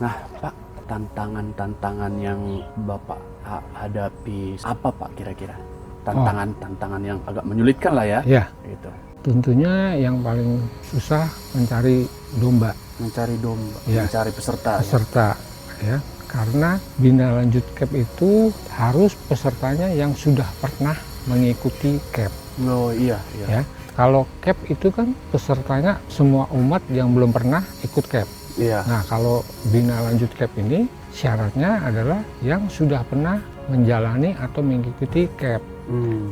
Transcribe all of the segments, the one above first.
Nah, Pak, tantangan-tantangan yang Bapak hadapi apa Pak kira-kira? Tantangan-tantangan yang agak menyulitkan lah ya. Ya, Gitu. tentunya yang paling susah mencari domba, Mencari domba, Ya. mencari peserta. peserta, ya. Karena Bina Lanjut CAP itu harus pesertanya yang sudah pernah mengikuti CAP, Oh iya, iya. ya. Kalau CAP itu kan pesertanya semua umat yang belum pernah ikut CAP. Iya. Nah, kalau Bina Lanjut CAP ini syaratnya adalah yang sudah pernah menjalani atau mengikuti CAP.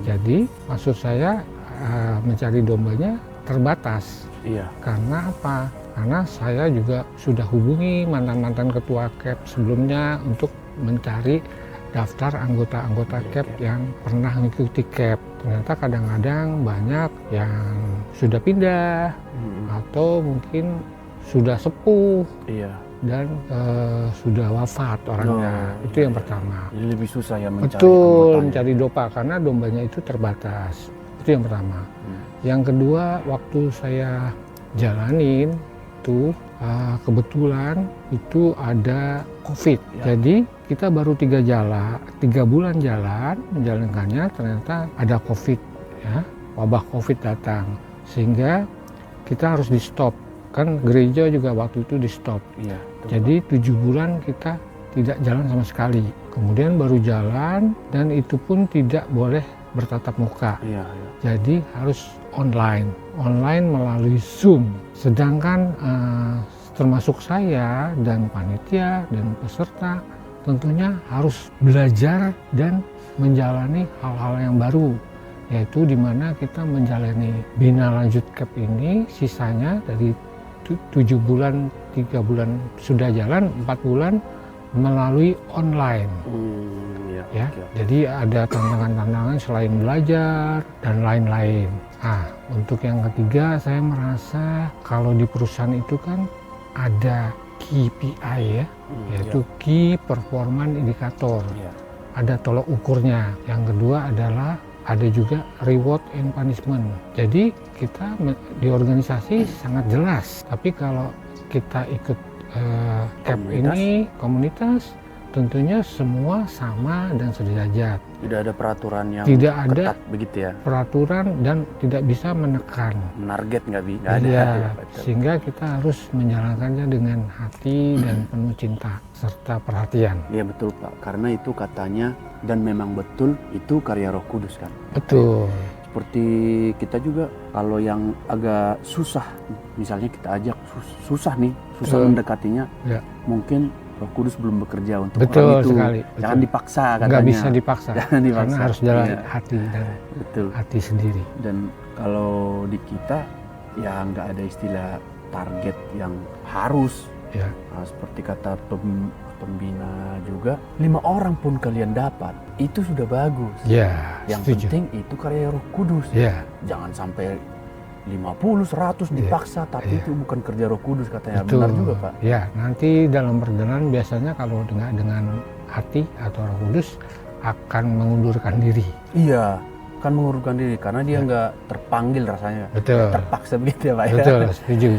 Jadi maksud saya mencari dombanya terbatas. Iya. Karena apa? Karena saya juga sudah hubungi mantan-mantan ketua CAP sebelumnya untuk mencari daftar anggota-anggota CAP yang pernah mengikuti CAP. Ternyata kadang-kadang banyak yang sudah pindah atau mungkin sudah sepuh. Iya. Dan sudah wafat orangnya. Oh, Itu iya, yang iya. pertama. Jadi lebih susah ya mencari Betul, anggotanya. mencari domba karena dombanya itu terbatas. Itu yang pertama. Yang kedua, waktu saya jalanin itu kebetulan itu ada COVID. Ya. Jadi kita baru 3 bulan jalan menjalankannya, ternyata ada COVID, ya, wabah COVID datang, sehingga kita harus di stop. Kan gereja juga waktu itu di stop. Iya. Jadi 7 bulan kita tidak jalan sama sekali. Kemudian baru jalan dan itu pun tidak boleh bertatap muka. Iya, iya. Jadi harus online melalui Zoom. Sedangkan termasuk saya dan panitia dan peserta tentunya harus belajar dan menjalani hal-hal yang baru. Yaitu di mana kita menjalani Bina Lanjut CAP ini sisanya dari 7 bulan, 3 bulan sudah jalan, 4 bulan melalui online. Iya, Ya, oke. jadi ada tantangan-tantangan selain belajar dan lain-lain. Nah, untuk yang ketiga saya merasa kalau di perusahaan itu kan ada KPI ya, yaitu Key Performance Indicator. Iya. Ada tolok ukurnya. Yang kedua adalah ada juga reward and punishment. Jadi kita di organisasi sangat jelas. Tapi kalau kita ikut CAP ini komunitas, tentunya semua sama dan sederajat. Tidak ada peraturan yang Tidak ada ketat begitu ya. peraturan dan tidak bisa menekan. Menarget nggak ada. Iya, Ya, betul. sehingga kita harus menjalankannya dengan hati dan penuh cinta serta perhatian. Iya betul Pak, karena itu katanya dan memang betul itu karya Roh Kudus kan. Betul. Seperti kita juga kalau yang agak susah, misalnya kita ajak susah Betul. mendekatinya, Ya. mungkin Roh Kudus belum bekerja untuk Betul orang itu. sekali. Jangan Betul. dipaksa katanya. Nggak bisa dipaksa. Jangan dipaksa. Karena harus jalan Iya, hati dan betul. hati sendiri. Dan kalau di kita ya nggak ada istilah target yang harus. Ya. Nah, seperti kata pembina juga, 5 orang pun kalian dapat, itu sudah bagus. Ya, Yang setuju. penting itu karya Roh Kudus. Ya, Jangan sampai 50, 100 dipaksa, tapi Iya. itu bukan kerja Roh Kudus katanya. betul. Benar juga Pak. Ya, nanti dalam perjalanan biasanya kalau dengan hati atau Roh Kudus akan mengundurkan diri. Iya, kan mengurungkan diri karena dia nggak terpanggil rasanya. Betul. Terpaksa begitu ya Pak ya. Betul, setuju.